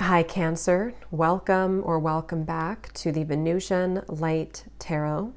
Hi Cancer, welcome or welcome back to the Venusian Light Tarot.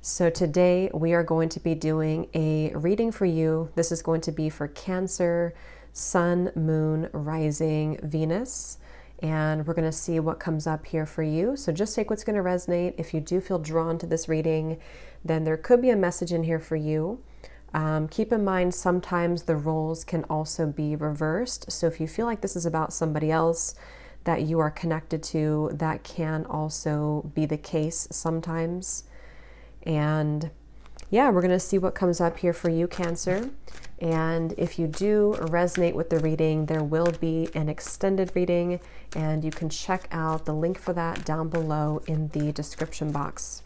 So today we are going to be doing a reading for you. This is going to be for Cancer, Sun, Moon, Rising, Venus, and we're going to see what comes up here for you. So just take what's going to resonate. If you do feel drawn to this reading, then there could be a message in here for you. Keep in mind, sometimes the roles can also be reversed. So if you feel like this is about somebody else that you are connected to, that can also be the case sometimes. And yeah, we're going to see what comes up here for you, Cancer. And if you do resonate with the reading, there will be an extended reading, and you can check out the link for that down below in the description box.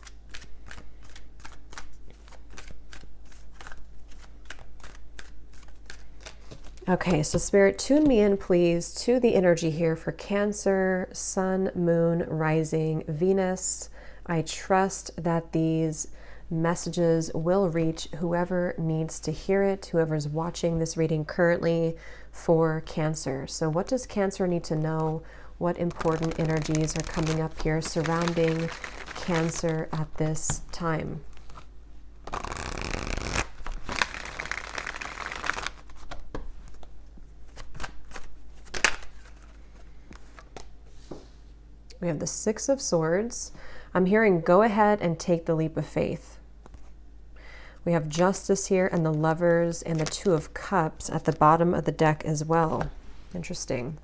Okay, so Spirit, tune me in, please, to the energy here for Cancer, Sun, Moon, Rising, Venus. I trust that these messages will reach whoever needs to hear it, whoever's watching this reading currently for Cancer. So what does Cancer need to know? What important energies are coming up here surrounding Cancer at this time? We have the Six of Swords. I'm hearing go ahead and take the leap of faith. We have Justice here and the Lovers and the Two of Cups at the bottom of the deck as well. Interesting.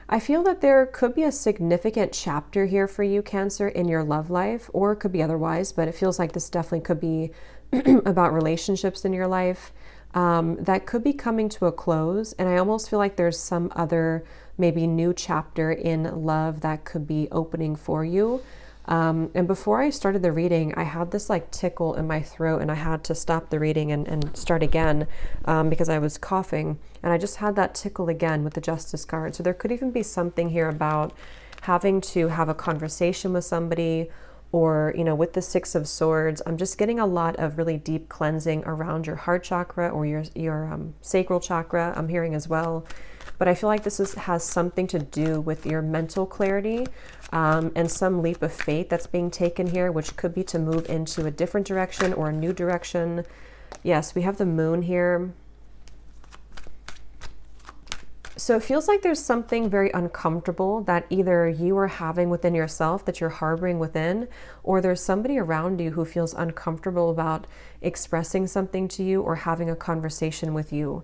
I feel that there could be a significant chapter here for you, Cancer, in your love life, or it could be otherwise, but it feels like this definitely could be about relationships in your life. That could be coming to a close, and I almost feel like there's some other maybe new chapter in love that could be opening for you. And before I started the reading, I had this like tickle in my throat, and I had to stop the reading and start again because I was coughing, and I just had that tickle again with the Justice card. So there could even be something here about having to have a conversation with somebody, or, you know, with the Six of Swords, I'm just getting a lot of really deep cleansing around your heart chakra or your sacral chakra, I'm hearing as well. But I feel like this has something to do with your mental clarity and some leap of faith that's being taken here, which could be to move into a different direction or a new direction. Yes, we have the Moon here. So it feels like there's something very uncomfortable that either you are having within yourself that you're harboring within, or there's somebody around you who feels uncomfortable about expressing something to you or having a conversation with you.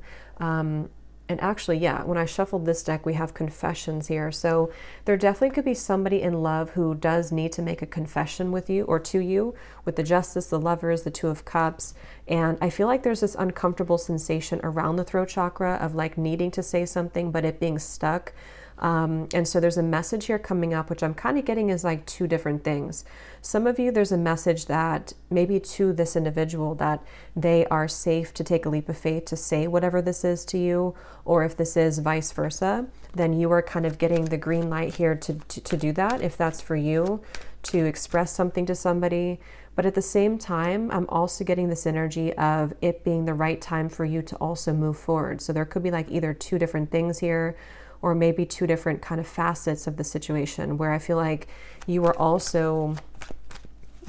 And actually, yeah, when I shuffled this deck, we have confessions here. So there definitely could be somebody in love who does need to make a confession with you or to you, with the Justice, the Lovers, the Two of Cups. And I feel like there's this uncomfortable sensation around the throat chakra of like needing to say something, but it being stuck. And so there's a message here coming up, which I'm kind of getting is like two different things. Some of you, there's a message that maybe to this individual that they are safe to take a leap of faith to say whatever this is to you, or if this is vice versa, then you are kind of getting the green light here to do that, if that's for you, to express something to somebody. But at the same time, I'm also getting this energy of it being the right time for you to also move forward. So there could be like either two different things here, or maybe two different kind of facets of the situation where I feel like you are also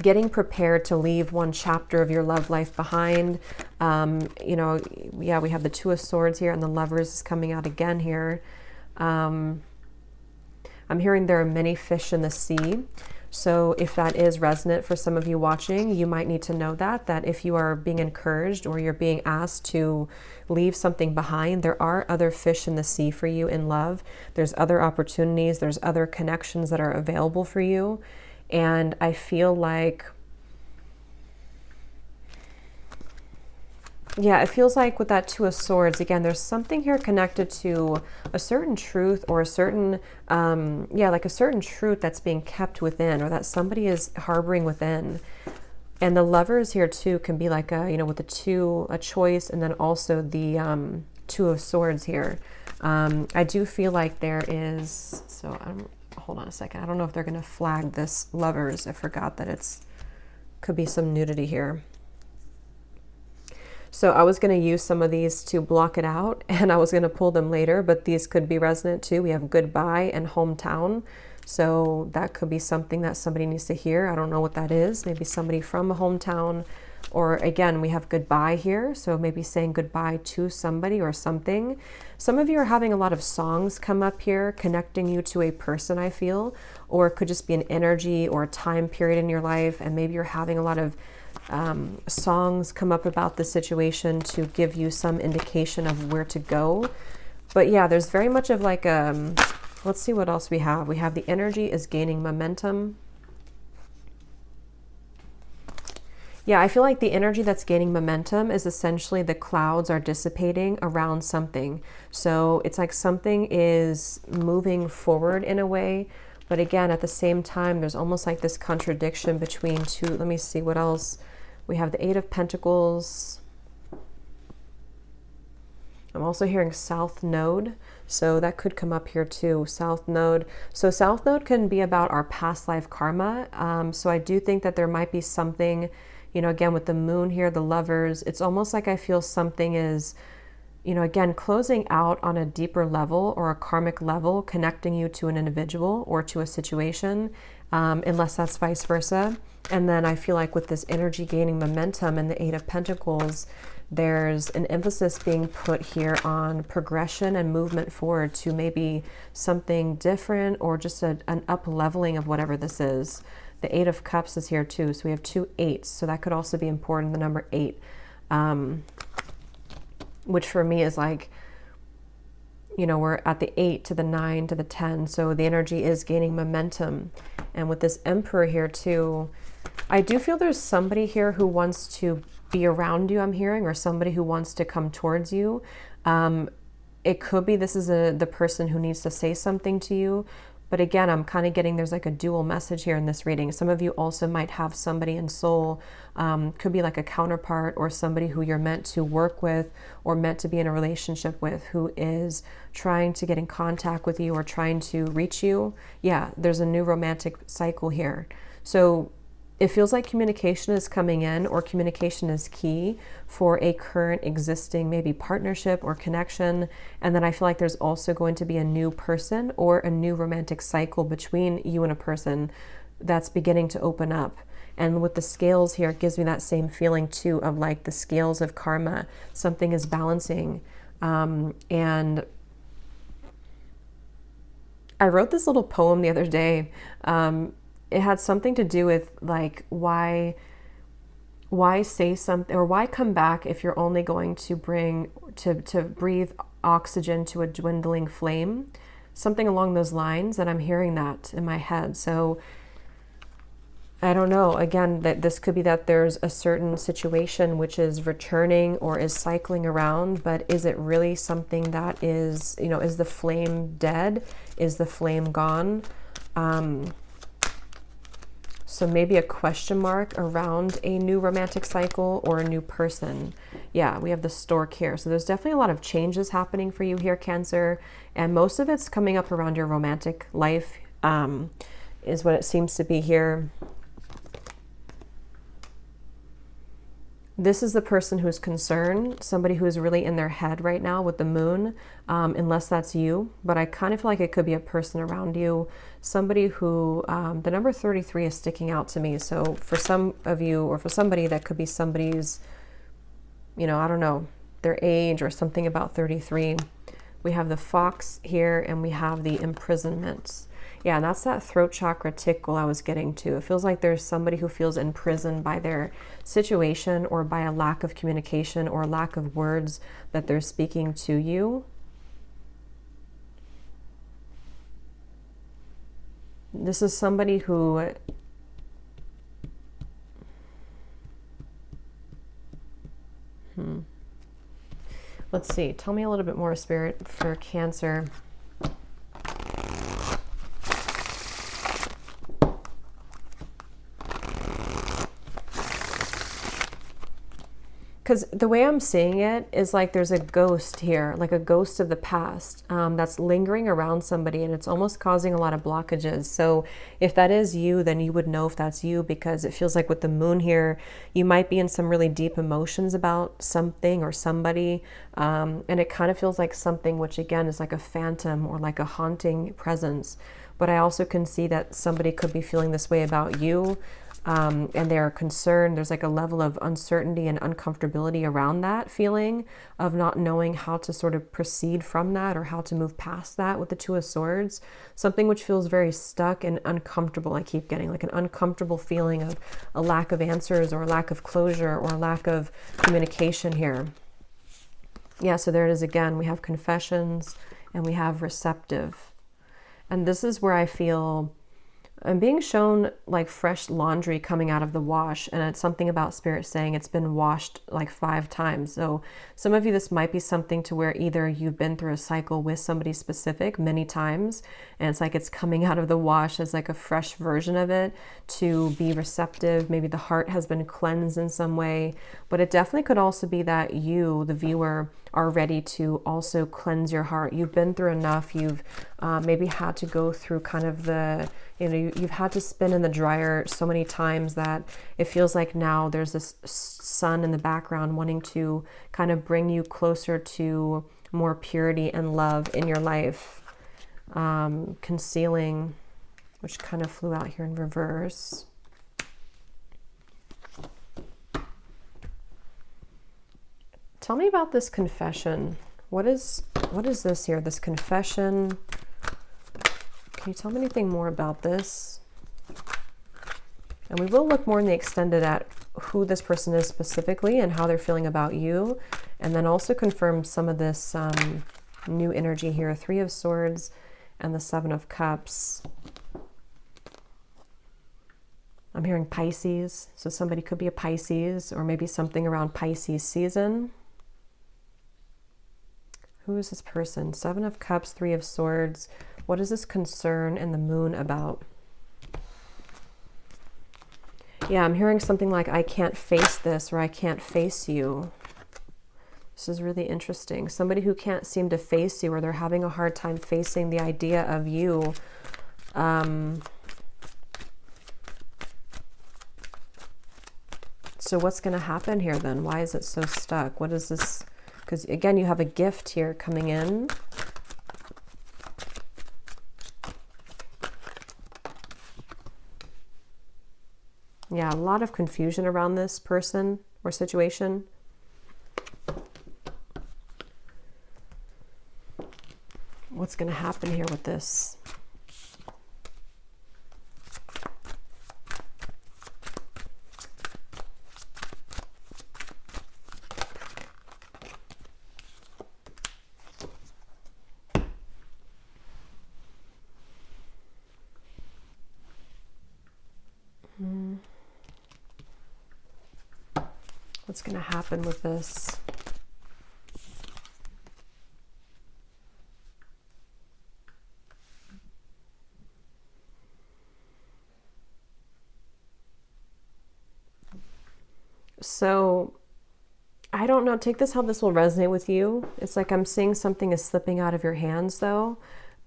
getting prepared to leave one chapter of your love life behind. You know, yeah, we have the Two of Swords here, and the Lovers is coming out again here. I'm hearing there are many fish in the sea. So if that is resonant for some of you watching, you might need to know that if you are being encouraged or you're being asked to leave something behind, there are other fish in the sea for you in love. There's other opportunities, there's other connections that are available for you. And I feel like, yeah, it feels like with that Two of Swords, again, there's something here connected to a certain truth or a certain, yeah, like a certain truth that's being kept within or that somebody is harboring within. And the Lovers here too can be like a, you know, with the two, a choice, and then also the Two of Swords here. I do feel like there is, so hold on a second. I don't know if they're going to flag this Lovers. I forgot that could be some nudity here. So I was going to use some of these to block it out, and I was going to pull them later, but these could be resonant too. We have goodbye and hometown. So that could be something that somebody needs to hear. I don't know what that is. Maybe somebody from a hometown, or again, we have goodbye here. So maybe saying goodbye to somebody or something. Some of you are having a lot of songs come up here, connecting you to a person, I feel, or it could just be an energy or a time period in your life. And maybe you're having a lot of songs come up about the situation to give you some indication of where to go. But yeah, there's very much of like, let's see what else we have. We have the energy is gaining momentum. Yeah, I feel like the energy that's gaining momentum is essentially the clouds are dissipating around something. So it's like something is moving forward in a way. But again, at the same time, there's almost like this contradiction between two. Let me see what else. We have the Eight of Pentacles. I'm also hearing South Node. So that could come up here too, South Node. So South Node can be about our past life karma. So I do think that there might be something, you know, again, with the moon here, the lovers, it's almost like I feel something is, you know, again, closing out on a deeper level or a karmic level, connecting you to an individual or to a situation, unless that's vice versa. And then I feel like with this energy gaining momentum and the Eight of Pentacles, there's an emphasis being put here on progression and movement forward to maybe something different or just an up leveling of whatever this is. The Eight of Cups is here too. So we have 2 8s. So that could also be important, the number 8, which for me is like, you know, we're at the 8 to the 9 to the 10. So the energy is gaining momentum. And with this Emperor here too, I do feel there's somebody here who wants to be around you, I'm hearing, or somebody who wants to come towards you. It could be this is the person who needs to say something to you. But again, I'm kind of getting there's like a dual message here in this reading. Some of you also might have somebody in soul, could be like a counterpart or somebody who you're meant to work with or meant to be in a relationship with who is trying to get in contact with you or trying to reach you. Yeah, there's a new romantic cycle here. So it feels like communication is coming in, or communication is key for a current existing maybe partnership or connection. And then I feel like there's also going to be a new person or a new romantic cycle between you and a person that's beginning to open up. And with the scales here, it gives me that same feeling too of like the scales of karma. Something is balancing. And I wrote this little poem the other day. It had something to do with like why say something, or why come back if you're only going to bring to breathe oxygen to a dwindling flame, something along those lines. And I'm hearing that in my head. So I don't know, again, that this could be that there's a certain situation which is returning or is cycling around, but is it really something that is, you know, is the flame dead? Is the flame gone? So maybe a question mark around a new romantic cycle or a new person. Yeah, we have the stork here. So there's definitely a lot of changes happening for you here, Cancer. And most of it's coming up around your romantic life, is what it seems to be here. This is the person who's concerned, somebody who is really in their head right now with the moon, unless that's you. But I kind of feel like it could be a person around you, somebody who, the number 33 is sticking out to me. So for some of you, or for somebody, that could be somebody's, you know, I don't know, their age or something about 33. We have the fox here and we have the imprisonment. Yeah, and that's that throat chakra tickle I was getting to. It feels like there's somebody who feels imprisoned by their situation or by a lack of communication or lack of words that they're speaking to you. This is somebody who let's see, tell me a little bit more, Spirit, for Cancer. because the way I'm seeing it is like there's a ghost here, like a ghost of the past, that's lingering around somebody, and it's almost causing a lot of blockages. So if that is you, then you would know if that's you, because it feels like with the moon here, you might be in some really deep emotions about something or somebody. And it kind of feels like something, which again is like a phantom or like a haunting presence. But I also can see that somebody could be feeling this way about you. And they're concerned. There's like a level of uncertainty and uncomfortability around that feeling of not knowing how to sort of proceed from that or how to move past that with the Two of Swords. Something which feels very stuck and uncomfortable. I keep getting like an uncomfortable feeling of a lack of answers or a lack of closure or a lack of communication here. Yeah, so there it is again. We have confessions and we have receptive. And this is where I feel I'm being shown like fresh laundry coming out of the wash, and it's something about Spirit saying it's been washed like 5 times. So some of you, this might be something to where either you've been through a cycle with somebody specific many times, and it's like it's coming out of the wash as like a fresh version of it to be receptive. Maybe the heart has been cleansed in some way, but it definitely could also be that you, the viewer, are ready to also cleanse your heart. You've been through enough. You've maybe had to go through kind of you've had to spin in the dryer so many times that it feels like now there's this sun in the background wanting to kind of bring you closer to more purity and love in your life. Concealing, which kind of flew out here in reverse. Tell me about this confession. What is this here? This confession. Can you tell me anything more about this? And we will look more in the extended at who this person is specifically and how they're feeling about you. And then also confirm some of this new energy here. 3 of Swords and the 7 of Cups. I'm hearing Pisces. So somebody could be a Pisces or maybe something around Pisces season. Who is this person? 7 of Cups, 3 of Swords. What is this concern and the moon about? Yeah, I'm hearing something like, I can't face this, or I can't face you. This is really interesting. Somebody who can't seem to face you, or they're having a hard time facing the idea of you. So what's going to happen here then? Why is it so stuck? What is this? Because again, you have a gift here coming in. Yeah, a lot of confusion around this person or situation. What's going to happen here with this? What's going to happen with this? So I don't know, take this how this will resonate with you. It's like I'm seeing something is slipping out of your hands though.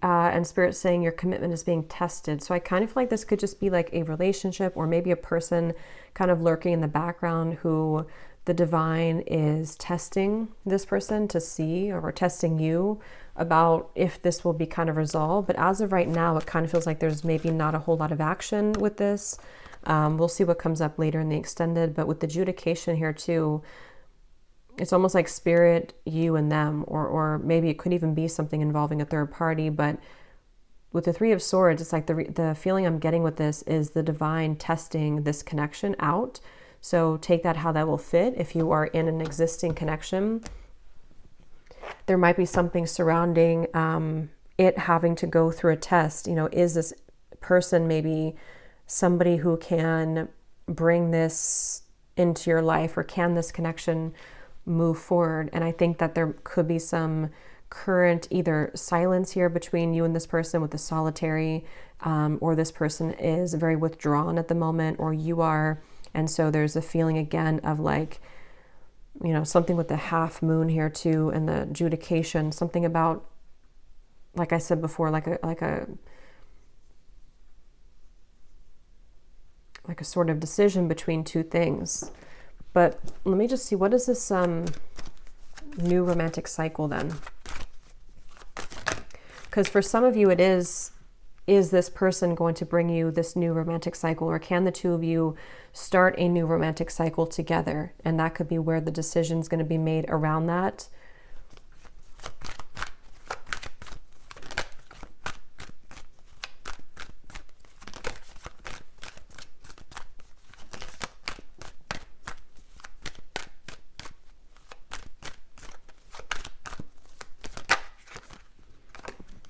And Spirit's saying your commitment is being tested. So I kind of feel like this could just be like a relationship or maybe a person kind of lurking in the background who the divine is testing this person to see, or testing you about if this will be kind of resolved. But as of right now, it kind of feels like there's maybe not a whole lot of action with this. We'll see what comes up later in the extended, but with the adjudication here too, it's almost like Spirit, you and them, or maybe it could even be something involving a third party. But with the 3 of Swords, it's like the feeling I'm getting with this is the divine testing this connection out. So take that how that will fit. If you are in an existing connection, there might be something surrounding it having to go through a test. You know, is this person maybe somebody who can bring this into your life, or can this connection move forward? And I think that there could be some current either silence here between you and this person with the solitary, or this person is very withdrawn at the moment, or you are. And so there's a feeling again of like, you know, something with the half moon here too, and the adjudication, something about, like I said before, like a sort of decision between two things. But let me just see, what is this new romantic cycle then? Because for some of you it is this person going to bring you this new romantic cycle, or can the two of you start a new romantic cycle together? And that could be where the decision is going to be made around that.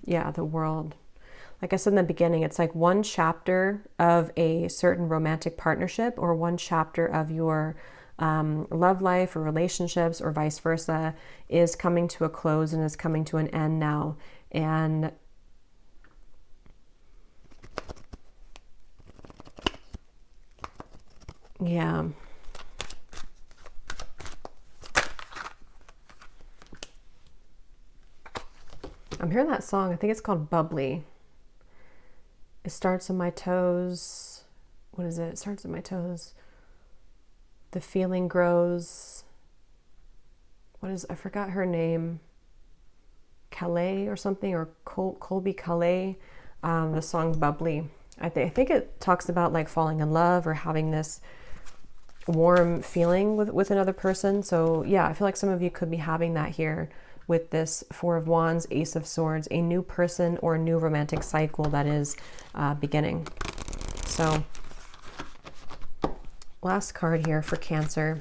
Yeah, the World. Like I said in the beginning, it's like one chapter of a certain romantic partnership, or one chapter of your love life or relationships, or vice versa, is coming to a close and is coming to an end now. And yeah. I'm hearing that song. I think it's called Bubbly. It starts on my toes. What is it? It starts on my toes. The feeling grows. What is, I forgot her name. Calais or something, or Colby Calais. The song Bubbly. I think it talks about like falling in love or having this warm feeling with another person. So yeah, I feel like some of you could be having that here with this Four of Wands, Ace of Swords, a new person or a new romantic cycle that is beginning. So last card here for Cancer.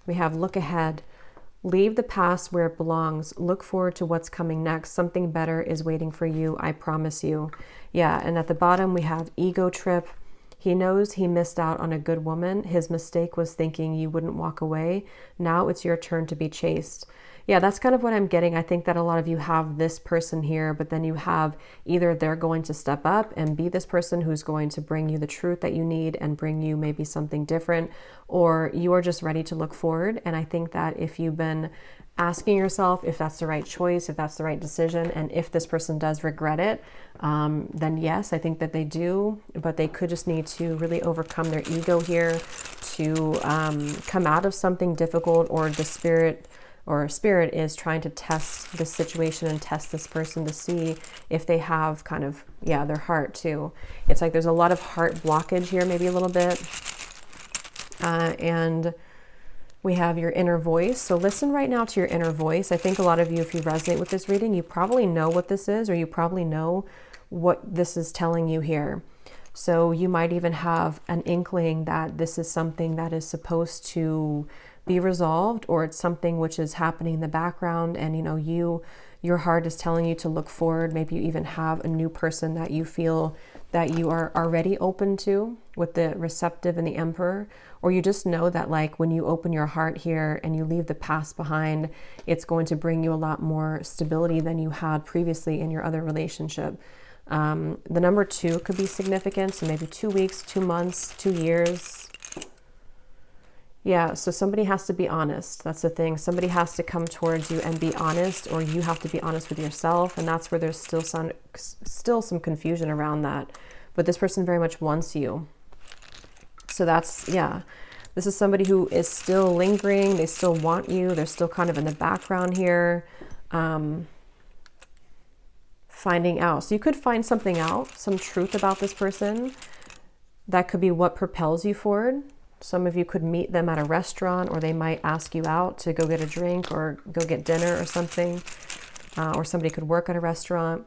We have look ahead. Leave the past where it belongs. Look forward to what's coming next. Something better is waiting for you. I promise you. Yeah, and at the bottom we have ego trip. He knows he missed out on a good woman. His mistake was thinking you wouldn't walk away. Now it's your turn to be chased. Yeah, that's kind of what I'm getting. I think that a lot of you have this person here, but then you have either they're going to step up and be this person who's going to bring you the truth that you need and bring you maybe something different, or you are just ready to look forward. And I think that if you've been asking yourself if that's the right choice, if that's the right decision, and if this person does regret it, then yes, I think that they do, but they could just need to really overcome their ego here to come out of something difficult, or the spirit is trying to test this situation and test this person to see if they have kind of, yeah, their heart too. It's like there's a lot of heart blockage here, maybe a little bit. And we have your inner voice. So listen right now to your inner voice. I think a lot of you, if you resonate with this reading, you probably know what this is, or you probably know what this is telling you here. So you might even have an inkling that this is something that is supposed to be resolved, or it's something which is happening in the background, and you know, your heart is telling you to look forward. Maybe you even have a new person that you feel that you are already open to, with the receptive and the Emperor, or you just know that like when you open your heart here and you leave the past behind, it's going to bring you a lot more stability than you had previously in your other relationship. The number 2 could be significant, so maybe 2 weeks, 2 months, 2 years. Yeah, so somebody has to be honest. That's the thing. Somebody has to come towards you and be honest, or you have to be honest with yourself. And that's where there's still some confusion around that. But this person very much wants you. So that's, yeah, this is somebody who is still lingering. They still want you. They're still kind of in the background here. Finding out. So you could find something out, some truth about this person. That could be what propels you forward. Some of you could meet them at a restaurant, or they might ask you out to go get a drink or go get dinner or something. Or somebody could work at a restaurant.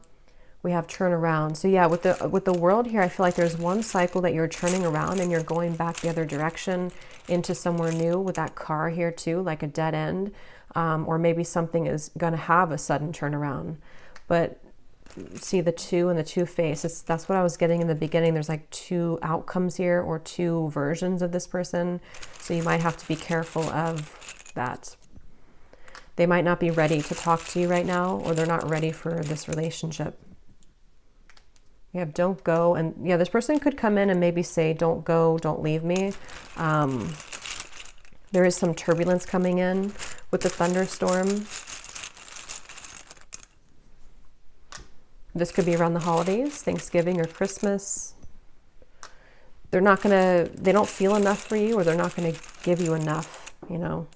We have turn around. So yeah, with the World here, I feel like there's one cycle that you're turning around and you're going back the other direction into somewhere new, with that car here too, like a dead end. Or maybe something is going to have a sudden turnaround. But see the 2 and the 2 face, that's what I was getting in the beginning. There's like 2 outcomes here, or 2 versions of this person. So you might have to be careful of that. They might not be ready to talk to you right now, or they're not ready for this relationship. You have don't go, and yeah, this person could come in and maybe say, don't go, don't leave me. There is some turbulence coming in with the thunderstorm. This could be around the holidays, Thanksgiving or Christmas. They don't feel enough for you, or they're not going to give you enough, you know.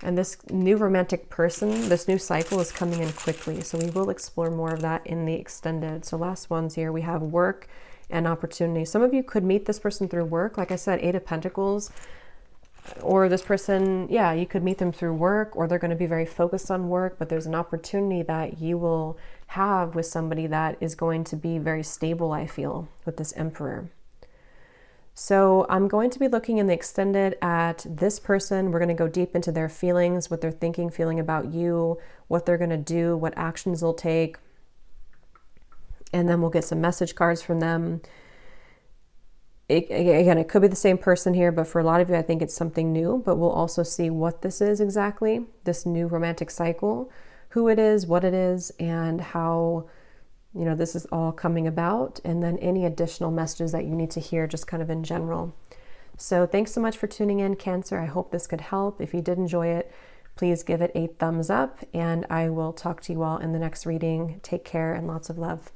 And this new romantic person, this new cycle is coming in quickly. So we will explore more of that in the extended. So last ones here, we have work and opportunity. Some of you could meet this person through work. Like I said, 8 of Pentacles. Or this person, yeah, you could meet them through work, or they're going to be very focused on work, but there's an opportunity that you will have with somebody that is going to be very stable, I feel, with this Emperor. So I'm going to be looking in the extended at this person. We're going to go deep into their feelings, what they're thinking, feeling about you, what they're going to do, what actions they'll take. And then we'll get some message cards from them. Again, it could be the same person here, but for a lot of you, I think it's something new. But we'll also see what this is exactly, this new romantic cycle, who it is, what it is, and how, you know, this is all coming about, and then any additional messages that you need to hear just kind of in general. So thanks so much for tuning in, Cancer. I hope this could help. If you did enjoy it, please give it a thumbs up, and I will talk to you all in the next reading. Take care and lots of love.